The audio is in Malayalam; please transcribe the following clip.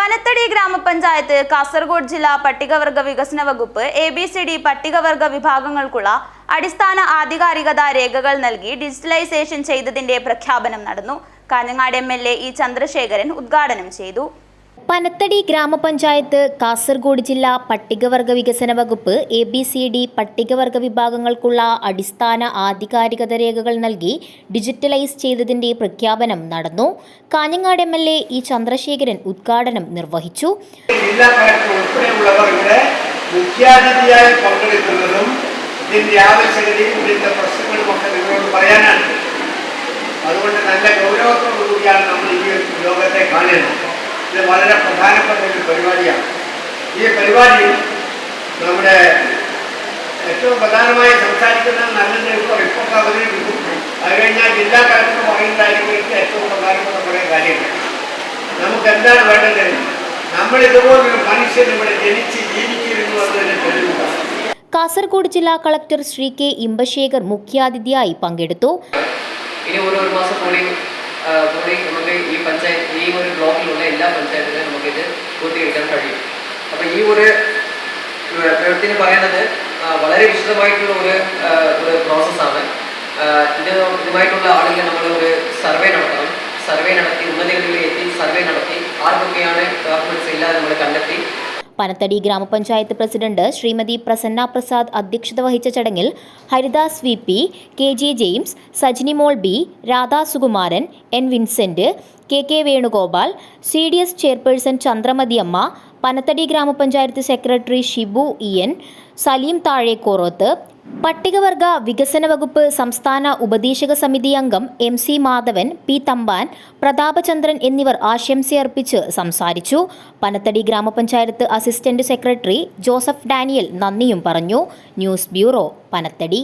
പനത്തടി ഗ്രാമപഞ്ചായത്ത് കാസർഗോഡ് ജില്ലാ പട്ടികവർഗ വികസന വകുപ്പ് ABCD പട്ടികവർഗ വിഭാഗങ്ങൾക്കുള്ള അടിസ്ഥാന ആധികാരികത രേഖകൾ നൽകി ഡിജിറ്റലൈസേഷൻ ചെയ്തതിന്റെ പ്രഖ്യാപനം നടന്നു. കാഞ്ഞങ്ങാട് MLA E ചന്ദ്രശേഖരൻ ഉദ്ഘാടനം ചെയ്തു. പനത്തടി ഗ്രാമപഞ്ചായത്ത് കാസർഗോഡ് ജില്ലാ പട്ടികവർഗ വികസന വകുപ്പ് ABCD പട്ടികവർഗ വിഭാഗങ്ങൾക്കുള്ള അടിസ്ഥാന ആധികാരികത രേഖകൾ നൽകി ഡിജിറ്റലൈസ് ചെയ്തതിന്റെ പ്രഖ്യാപനം നടന്നു. കാഞ്ഞങ്ങാട് MLA E ചന്ദ്രശേഖരൻ ഉദ്ഘാടനം നിർവഹിച്ചു. ജില്ലാ കളക്ടർ ഉൾപ്പെടെയുള്ളവർ ഇവിടെ മുഖ്യാതിഥിയായി പങ്കെടുക്കുന്നതും ഇതിന്റെ ആവശ്യകതയും ഇതിന്റെ പ്രശ്നങ്ങളും ഒക്കെ നിങ്ങളോട് പറയാനാണ്. അതുകൊണ്ട് നല്ല ഗൗരവത്തോടു കൂടിയാണ് നമ്മൾ ഈ യോഗത്തെ കാണുന്നത്. ഇത് വളരെ പ്രധാനപ്പെട്ട ഒരു പരിപാടിയാണ്. ഈ പരിപാടിയിൽ നമ്മുടെ ഏറ്റവും പ്രധാനമായി സംസാരിക്കുന്നത് നല്ലൊരു റിപ്പോർട്ട് അവതരിപ്പിക്കും. അത് കഴിഞ്ഞാൽ ജില്ലാ കളക്ടർ പറയുന്നതായിരിക്കും ഏറ്റവും പ്രധാനപ്പെട്ട കുറേ കാര്യങ്ങൾ. നമുക്ക് എന്താണ് വേണ്ടത്? നമ്മൾ ഇതുപോലൊരു മനുഷ്യൻ ഇവിടെ ജനിച്ച് ജീവിച്ചിരുന്നു എന്നതിന് തെളിവുണ്ട്. കാസർഗോഡ് ജില്ലാ കളക്ടർ ശ്രീ K ഇമ്പശേഖർ മുഖ്യാതിഥിയായി പങ്കെടുത്തു. ഇനി ഒരു മാസം കൂടി നമുക്ക് ഈ പഞ്ചായത്ത് ഈ ഒരു ബ്ലോക്കിലുള്ള എല്ലാ പഞ്ചായത്തിലും നമുക്കിത് പൂർത്തീകരിക്കാൻ കഴിയും. അപ്പോൾ ഈ ഒരു പ്രവൃത്തി പറയുന്നത് വളരെ വിശദമായിട്ടുള്ള ഒരു പ്രോസസ്സാണ്. ഇതുമായിട്ടുള്ള ആളുകളെ നമ്മൾ ഒരു സർവേ നടത്തണം. സർവേ നടത്തി ഉന്നതകളിൽ എത്തി സർവേ നടത്തി ആർക്കൊക്കെയാണ് ഡോക്യുമെന്റ്സ് ഇല്ലാതെ നമ്മൾ കണ്ടെത്തി. പനത്തടി ഗ്രാമപഞ്ചായത്ത് പ്രസിഡന്റ് ശ്രീമതി പ്രസന്ന പ്രസാദ് അധ്യക്ഷത വഹിച്ച ചടങ്ങിൽ Haridas VP, KJ James, Sajinimol B, Radha Sukumaran, N Vincent, KK Venugopal, CDS chairperson Chandramathi അമ്മ, പനത്തടി ഗ്രാമപഞ്ചായത്ത് സെക്രട്ടറി ഷിബു EN, സലീം താഴേക്കോറോത്ത്, പട്ടികവർഗ വികസന വകുപ്പ് സംസ്ഥാന ഉപദേശക സമിതി അംഗം MC മാധവൻ, P തമ്പാൻ, പ്രതാപചന്ദ്രൻ എന്നിവർ ആശംസയർപ്പിച്ച് സംസാരിച്ചു. പനത്തടി ഗ്രാമപഞ്ചായത്ത് അസിസ്റ്റന്റ് സെക്രട്ടറി ജോസഫ് ഡാനിയൽ നന്ദിയും പറഞ്ഞു. News bureau, Panathady.